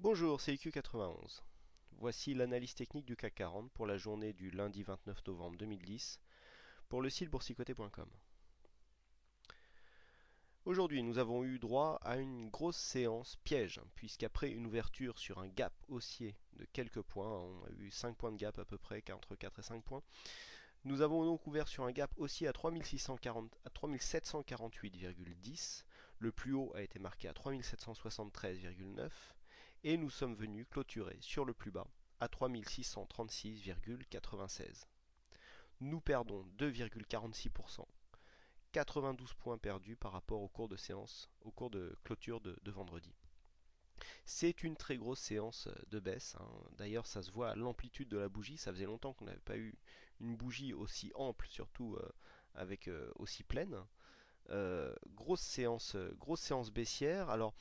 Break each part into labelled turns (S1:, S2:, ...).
S1: Bonjour, c'est IQ91. Voici l'analyse technique du CAC 40 pour la journée du lundi 29 novembre 2010 pour le site boursicoté.com. Aujourd'hui, nous avons eu droit à une grosse séance piège, puisqu'après une ouverture sur un gap haussier de quelques points, on a eu 5 points de gap à peu près, entre 4 et 5 points, nous avons donc ouvert sur un gap haussier à 3640, à 3748,10. Le plus haut a été marqué à 3773,9 et nous sommes venus clôturer sur le plus bas à 3636,96. Nous perdons 2,46%, 92 points perdus par rapport au cours de séance, au cours de clôture de vendredi. C'est une très grosse séance de baisse, hein. D'ailleurs, ça se voit à l'amplitude de la bougie. Ça faisait longtemps qu'on n'avait pas eu une bougie aussi ample, surtout avec aussi pleine. Grosse séance baissière. Alors,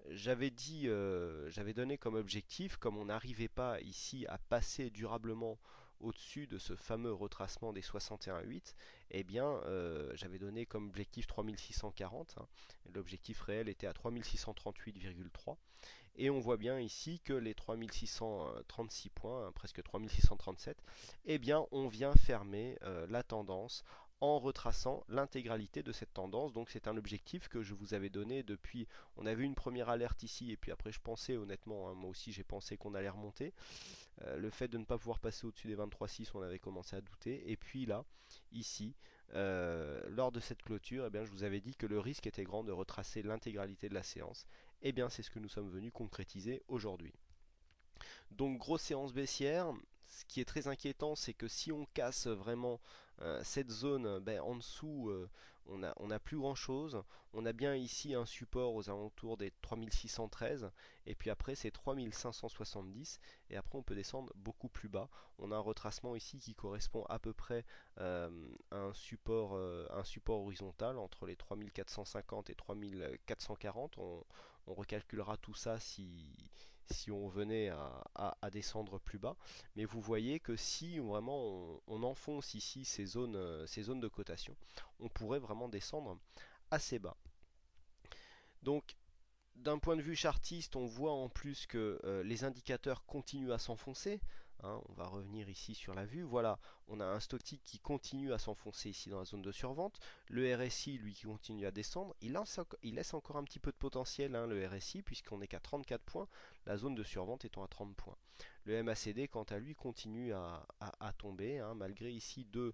S1: j'avais donné comme objectif, comme on n'arrivait pas ici à passer durablement au-dessus de ce fameux retracement des 61,8, eh bien, j'avais donné comme objectif 3640. Hein. L'objectif réel était à 3638,3. Et on voit bien ici que les 3636 points, hein, presque 3637, eh bien on vient fermer la tendance en retraçant l'intégralité de cette tendance. Donc c'est un objectif que je vous avais donné depuis, on avait une première alerte ici et puis après je pensais honnêtement, hein, moi aussi j'ai pensé qu'on allait remonter. Le fait de ne pas pouvoir passer au-dessus des 23,6, on avait commencé à douter. Et puis là, ici, lors de cette clôture, eh bien, je vous avais dit que le risque était grand de retracer l'intégralité de la séance. Eh bien, c'est ce que nous sommes venus concrétiser aujourd'hui. Donc, grosse séance baissière. Ce qui est très inquiétant, c'est que si on casse vraiment cette zone, ben, en dessous, on a plus grand chose. On a bien ici un support aux alentours des 3613, et puis après c'est 3570, et après on peut descendre beaucoup plus bas. On a un retracement ici qui correspond à peu près à un support horizontal entre les 3450 et 3440. On recalculera tout ça si on venait à descendre plus bas. Mais vous voyez que si vraiment on enfonce ici ces zones de cotation, on pourrait vraiment descendre assez bas. Donc d'un point de vue chartiste, on voit en plus que les indicateurs continuent à s'enfoncer. Hein. On va revenir ici sur la vue. Voilà, on a un stochastique qui continue à s'enfoncer ici dans la zone de survente. Le RSI, lui, qui continue à descendre. Il laisse encore un petit peu de potentiel, hein, le RSI, puisqu'on n'est qu'à 34 points, la zone de survente étant à 30 points. Le MACD, quant à lui, continue à tomber, hein, malgré ici deux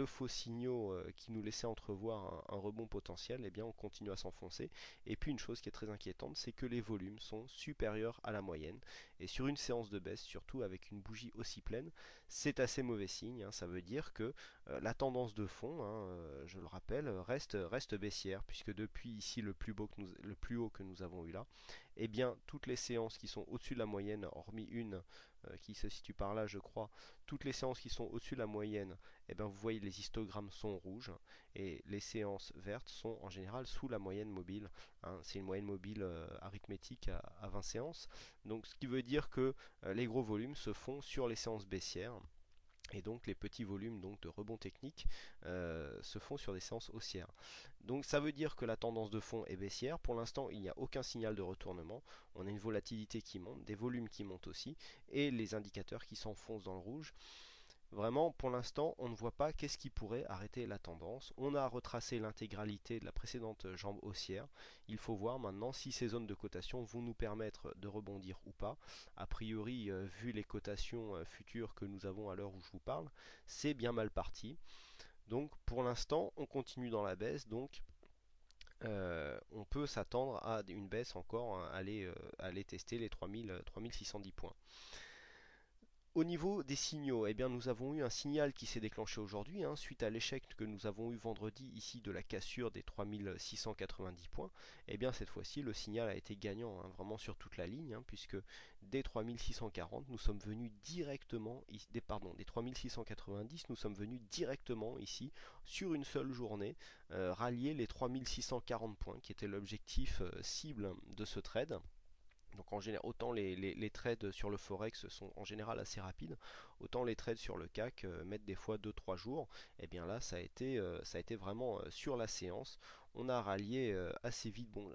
S1: faux signaux qui nous laissaient entrevoir un rebond potentiel. Eh bien, on continue à s'enfoncer. Et puis une chose qui est très inquiétante, c'est que les volumes sont supérieurs à la moyenne. Et sur une séance de baisse, surtout avec une bougie aussi pleine, c'est assez mauvais signe. Hein. Ça veut dire que la tendance de fond, hein, je le rappelle, reste baissière, puisque depuis ici le plus haut que nous avons eu là, eh bien toutes les séances qui sont au-dessus de la moyenne, hormis une qui se situe par là, je crois, toutes les séances qui sont au-dessus de la moyenne, eh bien vous voyez les histogrammes sont rouges et les séances vertes sont en général sous la moyenne mobile. Hein. C'est une moyenne mobile arithmétique à 20 séances. Donc ce qui veut dire que les gros volumes se font sur les séances baissières. Et donc les petits volumes donc, de rebond technique se font sur des séances haussières. Donc ça veut dire que la tendance de fond est baissière. Pour l'instant, il n'y a aucun signal de retournement. On a une volatilité qui monte, des volumes qui montent aussi, et les indicateurs qui s'enfoncent dans le rouge. Vraiment, pour l'instant, on ne voit pas qu'est-ce qui pourrait arrêter la tendance. On a retracé l'intégralité de la précédente jambe haussière. Il faut voir maintenant si ces zones de cotation vont nous permettre de rebondir ou pas. A priori, vu les cotations futures que nous avons à l'heure où je vous parle, c'est bien mal parti. Donc pour l'instant, on continue dans la baisse. Donc on peut s'attendre à une baisse encore, hein, aller tester les 3610 points. Au niveau des signaux, eh bien, nous avons eu un signal qui s'est déclenché aujourd'hui, hein, suite à l'échec que nous avons eu vendredi ici de la cassure des 3690 points. Eh bien, cette fois-ci, le signal a été gagnant, hein, vraiment sur toute la ligne, hein, puisque des 3640, nous sommes venus directement, des 3690, nous sommes venus directement ici sur une seule journée, rallier les 3640 points, qui était l'objectif cible de ce trade. Donc en général, autant les trades sur le Forex sont en général assez rapides, autant les trades sur le CAC mettent des fois 2-3 jours. Et bien là, ça a été vraiment sur la séance. On a rallié assez vite. Bon,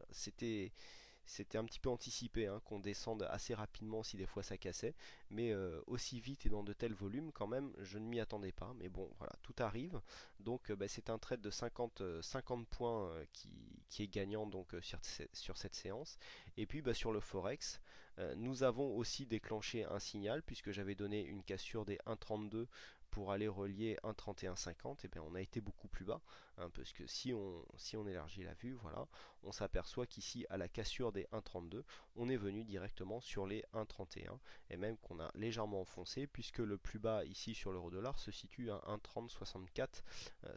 S1: c'était un petit peu anticipé hein, qu'on descende assez rapidement si des fois ça cassait, mais aussi vite et dans de tels volumes quand même, je ne m'y attendais pas. Mais bon, voilà, tout arrive. Donc bah, c'est un trade de 50 points qui est gagnant donc sur cette séance. Et puis bah, sur le Forex, nous avons aussi déclenché un signal puisque j'avais donné une cassure des 1,32 pour aller relier 1,3150. Et bien on a été beaucoup plus bas hein, parce que si on élargit la vue, voilà, on s'aperçoit qu'ici à la cassure des 1,32 on est venu directement sur les 1,31 et même qu'on a légèrement enfoncé puisque le plus bas ici sur l'euro dollar se situe à 1,3064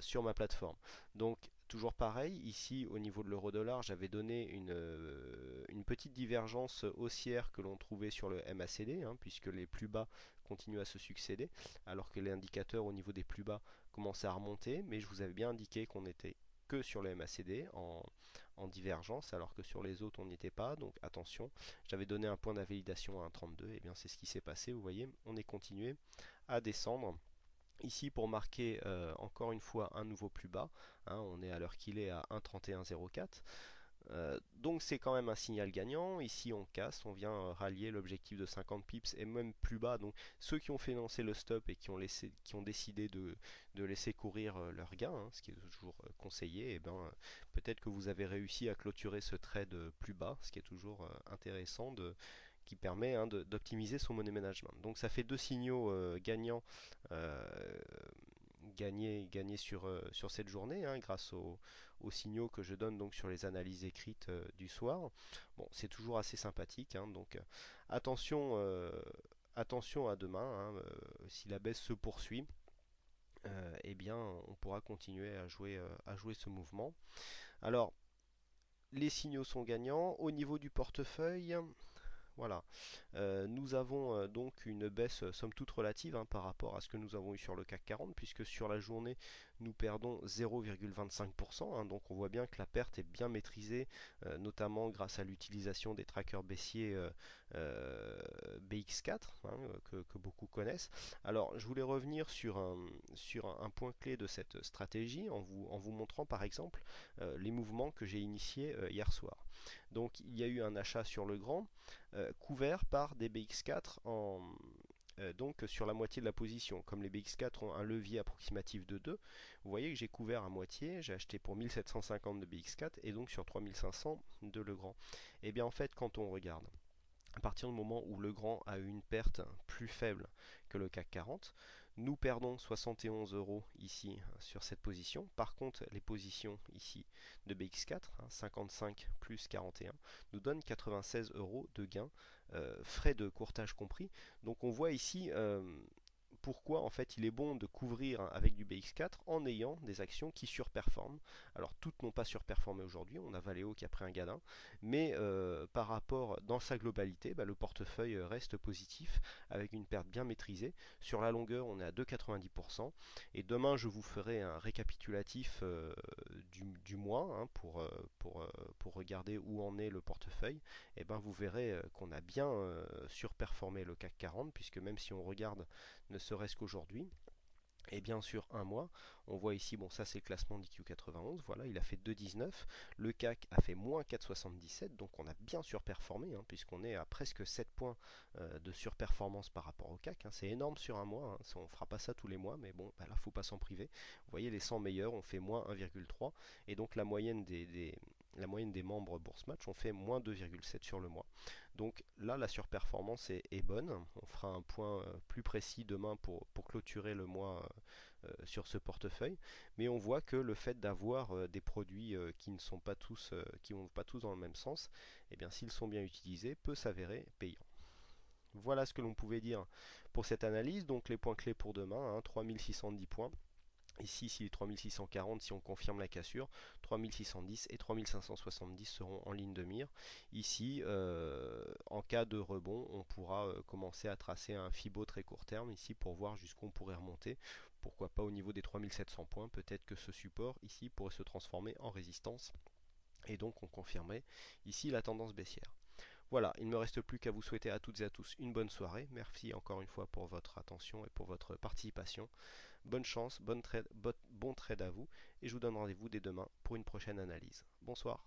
S1: sur ma plateforme. Donc toujours pareil, ici au niveau de l'euro dollar, j'avais donné une petite divergence haussière que l'on trouvait sur le MACD, hein, puisque les plus bas continuent à se succéder, alors que les indicateurs au niveau des plus bas commençaient à remonter, mais je vous avais bien indiqué qu'on était que sur le MACD en divergence, alors que sur les autres on n'y était pas, donc attention, j'avais donné un point d'invalidation à 1,32, et bien c'est ce qui s'est passé, vous voyez, on est continué à descendre. Ici pour marquer encore une fois un nouveau plus bas, hein, on est à l'heure qu'il est à 1,3104. Donc c'est quand même un signal gagnant. Ici on casse, on vient rallier l'objectif de 50 pips et même plus bas. Donc ceux qui ont financé le stop et qui ont décidé de laisser courir leurs gains, hein, ce qui est toujours conseillé, et ben, peut-être que vous avez réussi à clôturer ce trade plus bas, ce qui est toujours intéressant qui permet hein, d'optimiser son money management. Donc ça fait deux signaux gagnants euh, gagnés sur cette journée hein, grâce aux signaux que je donne donc sur les analyses écrites du soir. Bon, c'est toujours assez sympathique, hein, donc attention, attention à demain, hein, si la baisse se poursuit, eh bien on pourra continuer à jouer ce mouvement. Alors, les signaux sont gagnants. Au niveau du portefeuille, voilà. Nous avons donc une baisse somme toute relative hein, par rapport à ce que nous avons eu sur le CAC 40, puisque sur la journée nous perdons 0,25%. Hein, donc on voit bien que la perte est bien maîtrisée, notamment grâce à l'utilisation des trackers baissiers BX4 hein, que beaucoup connaissent. Alors je voulais revenir sur un point clé de cette stratégie en vous montrant par exemple les mouvements que j'ai initiés hier soir. Donc il y a eu un achat sur le grand couvert par des BX4 donc sur la moitié de la position. Comme les BX4 ont un levier approximatif de 2, vous voyez que j'ai couvert à moitié, j'ai acheté pour 1750 de BX4 et donc sur 3500 de Legrand. Et bien en fait quand on regarde, à partir du moment où Legrand a eu une perte plus faible que le CAC 40, nous perdons 71 euros ici sur cette position. Par contre, les positions ici de BX4, 55 plus 41, nous donnent 96 euros de gain, frais de courtage compris. Donc on voit ici pourquoi en fait il est bon de couvrir avec du BX4 en ayant des actions qui surperforment. Alors toutes n'ont pas surperformé aujourd'hui, on a Valeo qui a pris un gadin, mais par rapport dans sa globalité, bah, le portefeuille reste positif avec une perte bien maîtrisée. Sur la longueur, on est à 2,90% et demain je vous ferai un récapitulatif du mois hein, pour regarder où en est le portefeuille. Et ben vous verrez qu'on a bien surperformé le CAC 40 puisque même si on regarde ne serait-ce qu'aujourd'hui, et bien sur un mois, on voit ici, bon ça c'est le classement d'IQ91, voilà, il a fait 2,19, le CAC a fait moins 4,77, donc on a bien surperformé, hein, puisqu'on est à presque 7 points de surperformance par rapport au CAC, hein, c'est énorme sur un mois, hein, on ne fera pas ça tous les mois, mais bon, bah là faut pas s'en priver. Vous voyez les 100 meilleurs ont fait moins 1,3, et donc la moyenne des membres Bourse Match ont fait moins 2,7 sur le mois. Donc là, la surperformance est bonne. On fera un point plus précis demain pour clôturer le mois sur ce portefeuille. Mais on voit que le fait d'avoir des produits qui vont pas tous dans le même sens, eh bien s'ils sont bien utilisés, peut s'avérer payant. Voilà ce que l'on pouvait dire pour cette analyse. Donc les points clés pour demain, hein, 3610 points. Ici, si les 3640, si on confirme la cassure, 3610 et 3570 seront en ligne de mire. Ici, en cas de rebond, on pourra commencer à tracer un Fibo très court terme ici pour voir jusqu'où on pourrait remonter. Pourquoi pas au niveau des 3700 points, peut-être que ce support ici pourrait se transformer en résistance et donc on confirmerait ici la tendance baissière. Voilà, il ne me reste plus qu'à vous souhaiter à toutes et à tous une bonne soirée. Merci encore une fois pour votre attention et pour votre participation. Bonne chance, bon trade à vous et je vous donne rendez-vous dès demain pour une prochaine analyse. Bonsoir.